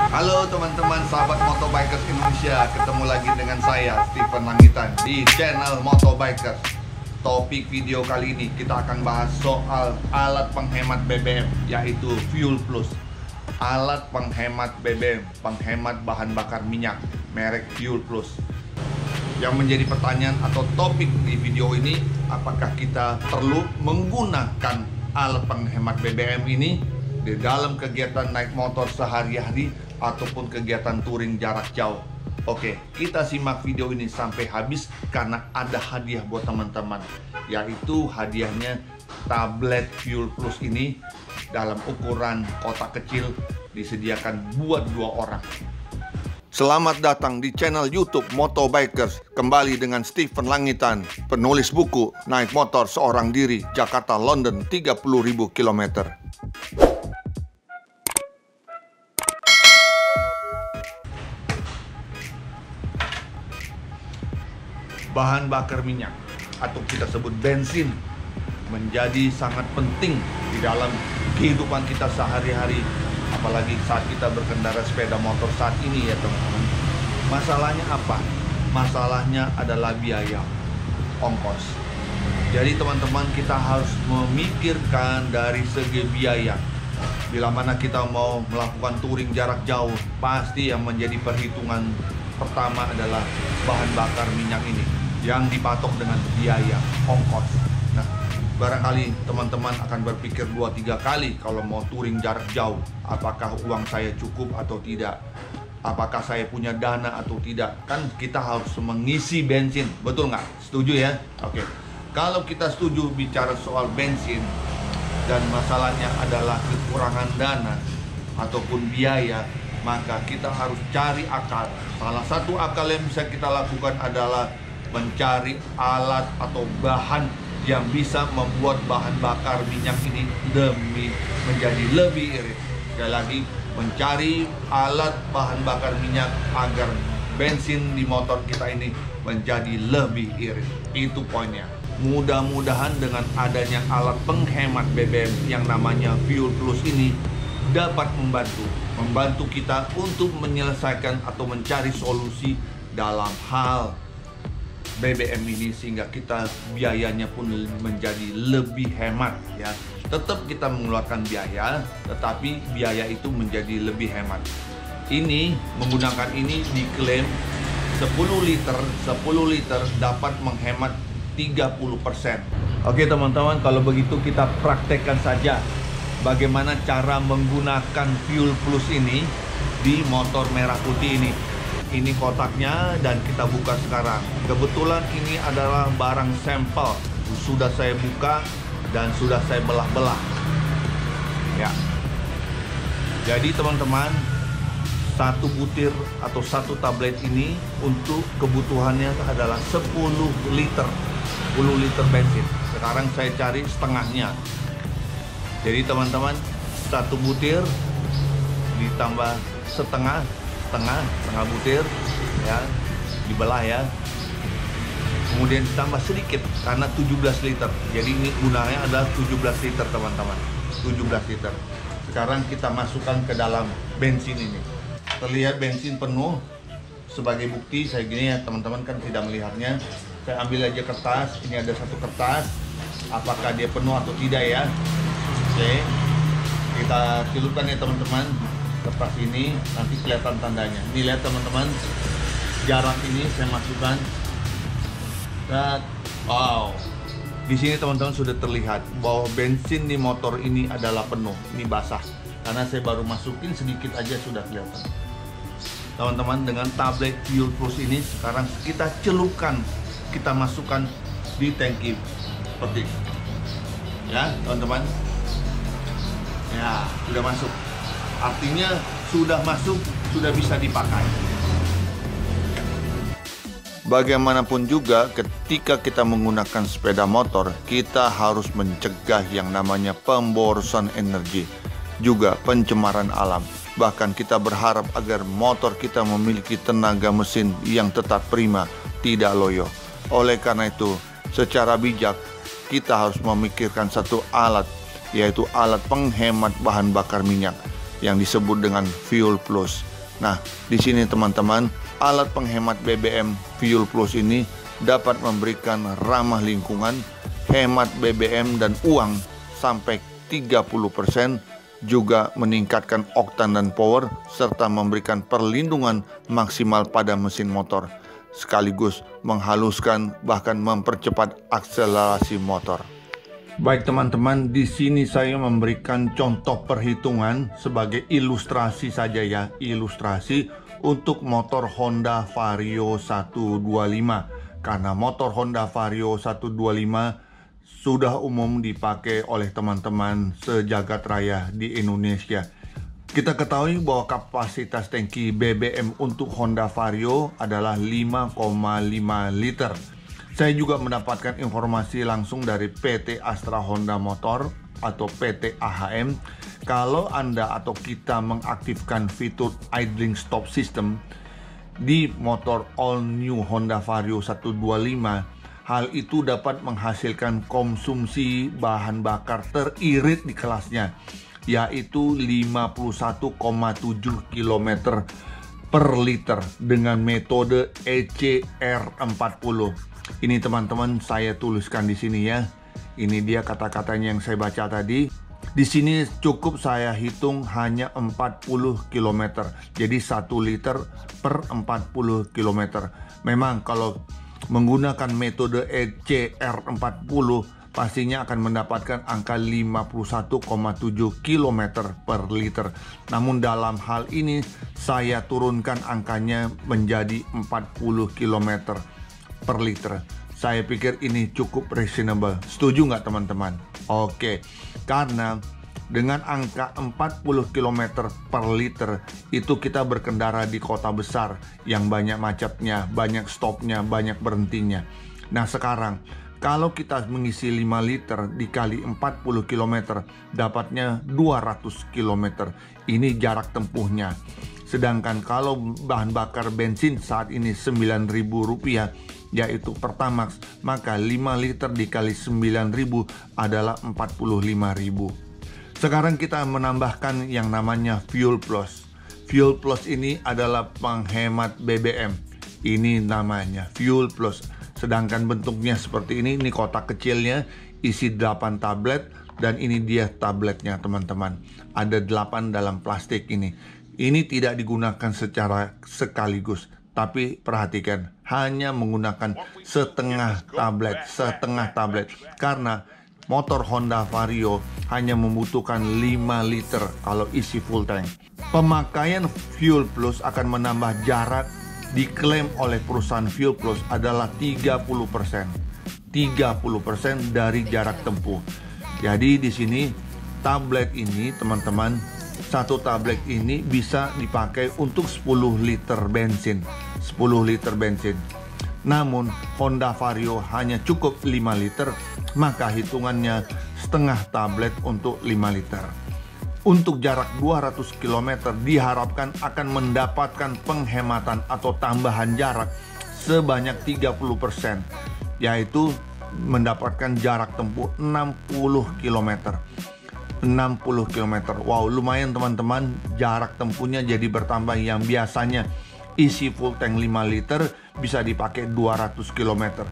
Halo teman-teman sahabat Motobikers Indonesia, ketemu lagi dengan saya Stephen Langitan di channel Motobikers. Topik video kali ini kita akan bahas soal alat penghemat BBM, yaitu Fuel Plus. Alat penghemat BBM, penghemat bahan bakar minyak, merek Fuel Plus. Yang menjadi pertanyaan atau topik di video ini, apakah kita perlu menggunakan alat penghemat BBM ini di dalam kegiatan naik motor sehari-hari ataupun kegiatan touring jarak jauh? Oke, kita simak video ini sampai habis karena ada hadiah buat teman-teman, yaitu hadiahnya tablet Fuel Plus ini dalam ukuran kotak kecil, disediakan buat 2 orang. Selamat datang di channel YouTube Motobikers. Kembali dengan Stephen Langitan, penulis buku Naik Motor Seorang Diri Jakarta London 30.000 km. Bahan bakar minyak atau kita sebut bensin menjadi sangat penting di dalam kehidupan kita sehari-hari. Apalagi saat kita berkendara sepeda motor saat ini ya teman-teman. Masalahnya apa? Masalahnya adalah biaya, ongkos. Jadi teman-teman, kita harus memikirkan dari segi biaya. Bila mana kita mau melakukan touring jarak jauh, pasti yang menjadi perhitungan pertama adalah bahan bakar minyak ini yang dipatok dengan biaya, ongkos. Nah, barangkali teman-teman akan berpikir 2-3 kali kalau mau touring jarak jauh, apakah uang saya cukup atau tidak, apakah saya punya dana atau tidak. Kan kita harus mengisi bensin, betul nggak? Setuju ya? Oke. Kalau kita setuju bicara soal bensin dan masalahnya adalah kekurangan dana ataupun biaya, maka kita harus cari akal. Salah satu akal yang bisa kita lakukan adalah mencari alat atau bahan yang bisa membuat bahan bakar minyak ini menjadi lebih irit. Sekali lagi, mencari alat bahan bakar minyak agar bensin di motor kita ini menjadi lebih irit. Itu poinnya. Mudah-mudahan dengan adanya alat penghemat BBM yang namanya Fuel Plus ini dapat membantu kita untuk menyelesaikan atau mencari solusi dalam hal BBM ini, sehingga kita biayanya pun menjadi lebih hemat ya. Tetap kita mengeluarkan biaya, tetapi biaya itu menjadi lebih hemat. Ini menggunakan ini diklaim 10 liter dapat menghemat 30%. Oke teman-teman, kalau begitu kita praktekkan saja bagaimana cara menggunakan Fuel Plus ini di motor merah putih ini. Ini kotaknya dan kita buka sekarang. Kebetulan ini adalah barang sampel, sudah saya buka dan sudah saya belah-belah ya. Jadi teman-teman, 1 butir atau 1 tablet ini untuk kebutuhannya adalah 10 liter bensin. Sekarang saya cari setengahnya. Jadi teman-teman, 1 butir ditambah setengah butir ya, dibelah ya, kemudian ditambah sedikit karena 17 liter. Jadi ini gunanya adalah 17 liter teman-teman, 17 liter. Sekarang kita masukkan ke dalam bensin ini. Terlihat bensin penuh. Sebagai bukti saya gini ya teman-teman, kan tidak melihatnya. Saya ambil aja kertas, ini ada 1 kertas, apakah dia penuh atau tidak ya. Oke, kita celupkan ya teman-teman. Kertas ini nanti kelihatan tandanya. Ini lihat teman-teman, jarak ini saya masukkan. Wow, di sini teman-teman sudah terlihat bahwa bensin di motor ini adalah penuh. Ini basah karena saya baru masukin sedikit aja sudah kelihatan. Teman-teman, dengan tablet Fuel Plus ini sekarang kita celupkan, kita masukkan di tangki seperti ini. Ya teman-teman, ya sudah masuk. Artinya sudah masuk, sudah bisa dipakai. Bagaimanapun juga, ketika kita menggunakan sepeda motor, kita harus mencegah yang namanya pemborosan energi, juga pencemaran alam. Bahkan kita berharap agar motor kita memiliki tenaga mesin yang tetap prima, tidak loyo. Oleh karena itu, secara bijak, kita harus memikirkan satu alat, yaitu alat penghemat bahan bakar minyak. yang disebut dengan Fuel Plus. Nah, di sini teman-teman, alat penghemat BBM Fuel Plus ini dapat memberikan ramah lingkungan, hemat BBM dan uang sampai 30%, juga meningkatkan oktan dan power, serta memberikan perlindungan maksimal pada mesin motor, sekaligus menghaluskan bahkan mempercepat akselerasi motor. Baik teman-teman, di sini saya memberikan contoh perhitungan sebagai ilustrasi saja ya, ilustrasi untuk motor Honda Vario 125. Karena motor Honda Vario 125 sudah umum dipakai oleh teman-teman sejagat raya di Indonesia. Kita ketahui bahwa kapasitas tangki BBM untuk Honda Vario adalah 5,5 liter. Saya juga mendapatkan informasi langsung dari PT Astra Honda Motor atau PT AHM. Kalau Anda atau kita mengaktifkan fitur idling stop system di motor all new Honda Vario 125, hal itu dapat menghasilkan konsumsi bahan bakar teririt di kelasnya, yaitu 51,7 km per liter dengan metode ECR40. Ini teman-teman saya tuliskan di sini ya. Ini dia kata-katanya yang saya baca tadi. Di sini cukup saya hitung hanya 40 km. Jadi 1 liter per 40 km. Memang kalau menggunakan metode ECR40 pastinya akan mendapatkan angka 51,7 km per liter. Namun dalam hal ini saya turunkan angkanya menjadi 40 km per liter. Saya pikir ini cukup reasonable. Setuju nggak teman-teman? Oke, karena dengan angka 40 km per liter itu kita berkendara di kota besar yang banyak macetnya, banyak stopnya, banyak berhentinya. Nah sekarang kalau kita mengisi 5 liter dikali 40 km dapatnya 200 km. Ini jarak tempuhnya. Sedangkan kalau bahan bakar bensin saat ini Rp9.000 yaitu Pertamax, maka 5 liter dikali 9.000 adalah 45.000. Sekarang kita menambahkan yang namanya Fuel Plus. Fuel Plus ini adalah penghemat BBM. Ini namanya Fuel Plus. Sedangkan bentuknya seperti ini kotak kecilnya isi 8 tablet dan ini dia tabletnya teman-teman. Ada 8 dalam plastik ini. Ini tidak digunakan secara sekaligus, tapi perhatikan hanya menggunakan setengah tablet karena motor Honda Vario hanya membutuhkan 5 liter kalau isi full tank. Pemakaian Fuel Plus akan menambah jarak, diklaim oleh perusahaan Fuel Plus adalah 30% dari jarak tempuh. Jadi di sini tablet ini teman-teman, satu tablet ini bisa dipakai untuk 10 liter bensin. Namun Honda Vario hanya cukup 5 liter, maka hitungannya setengah tablet untuk 5 liter. Untuk jarak 200 km diharapkan akan mendapatkan penghematan atau tambahan jarak sebanyak 30%, yaitu mendapatkan jarak tempuh 60 km. 60 km. Wow, lumayan teman-teman, jarak tempuhnya jadi bertambah. Yang biasanya isi full tank 5 liter bisa dipakai 200 km.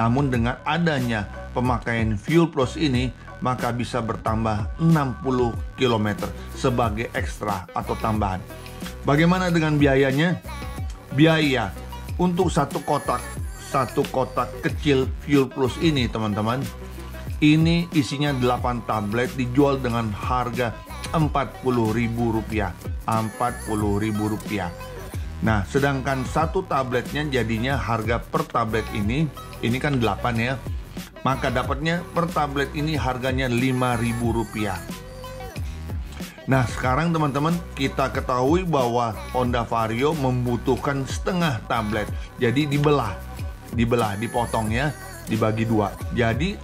Namun dengan adanya pemakaian Fuel Plus ini, maka bisa bertambah 60 km sebagai ekstra atau tambahan. Bagaimana dengan biayanya? Biaya untuk satu kotak kecil Fuel Plus ini teman-teman, ini isinya 8 tablet dijual dengan harga Rp40.000. Nah, sedangkan satu tabletnya jadinya harga per tablet ini kan 8 ya. Maka dapatnya per tablet ini harganya Rp5.000. Nah, sekarang teman-teman kita ketahui bahwa Honda Vario membutuhkan setengah tablet. Jadi dipotong ya, dibagi 2. Jadi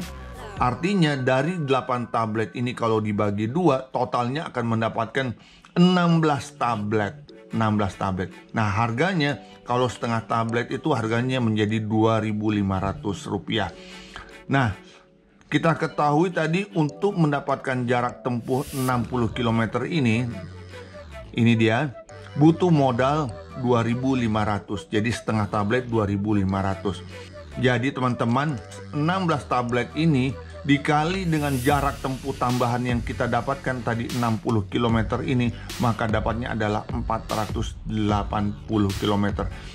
artinya dari 8 tablet ini kalau dibagi 2, totalnya akan mendapatkan 16 tablet. Nah, harganya kalau setengah tablet itu harganya menjadi Rp2.500. Nah, kita ketahui tadi untuk mendapatkan jarak tempuh 60 km ini Ini dia, butuh modal 2.500. Jadi setengah tablet 2.500. Jadi teman-teman, 16 tablet ini dikali dengan jarak tempuh tambahan yang kita dapatkan tadi 60 km ini, maka dapatnya adalah 480 km.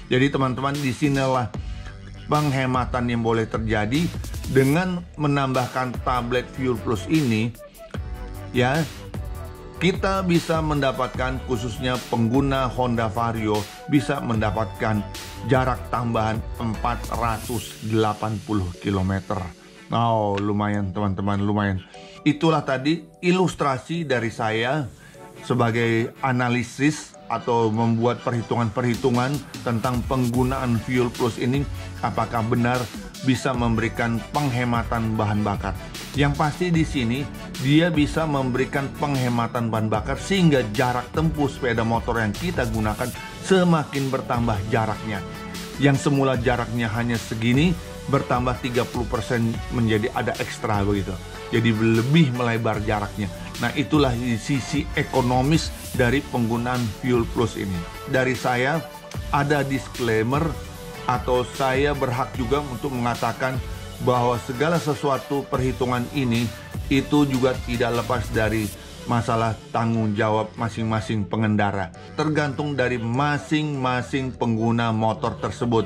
Jadi teman-teman, disinilah penghematan yang boleh terjadi dengan menambahkan tablet Fuel Plus ini. Ya, kita bisa mendapatkan, khususnya pengguna Honda Vario, bisa mendapatkan jarak tambahan 480 km. Oh, lumayan teman-teman, lumayan. Itulah tadi ilustrasi dari saya sebagai analisis atau membuat perhitungan-perhitungan tentang penggunaan Fuel Plus ini, apakah benar bisa memberikan penghematan bahan bakar. Yang pasti di sini dia bisa memberikan penghematan bahan bakar sehingga jarak tempuh sepeda motor yang kita gunakan semakin bertambah jaraknya. Yang semula jaraknya hanya segini, bertambah 30% menjadi ada ekstra begitu. Jadi lebih melebar jaraknya. Nah, itulah sisi ekonomis dari penggunaan Fuel Plus ini. Dari saya ada disclaimer, atau saya berhak juga untuk mengatakan bahwa segala sesuatu perhitungan ini itu juga tidak lepas dari masalah tanggung jawab masing-masing pengendara. Tergantung dari masing-masing pengguna motor tersebut.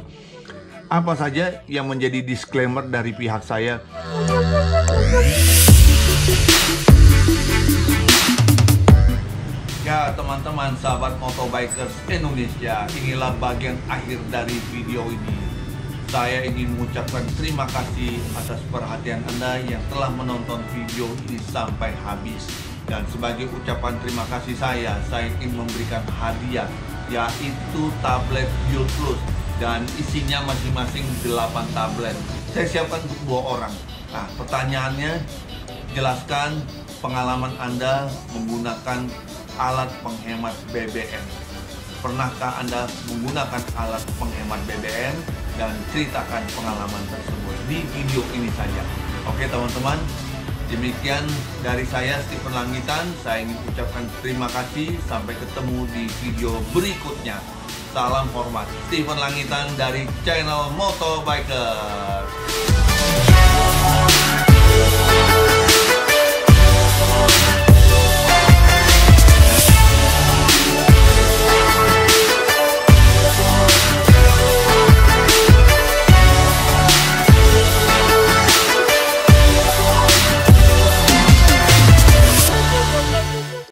Apa saja yang menjadi disclaimer dari pihak saya? Ya teman-teman, sahabat Motobikers Indonesia, inilah bagian akhir dari video ini. Saya ingin mengucapkan terima kasih atas perhatian Anda yang telah menonton video ini sampai habis. Dan sebagai ucapan terima kasih saya ingin memberikan hadiah, yaitu tablet Fuel Plus. Dan isinya masing-masing 8 tablet. Saya siapkan untuk 2 orang. Nah, pertanyaannya, jelaskan pengalaman Anda menggunakan alat penghemat BBM. Pernahkah Anda menggunakan alat penghemat BBM? Dan ceritakan pengalaman tersebut di video ini saja. Oke teman-teman, demikian dari saya, Stephen Langitan. Saya ingin ucapkan terima kasih. Sampai ketemu di video berikutnya. Salam hormat, Stephen Langitan dari channel Motobikers.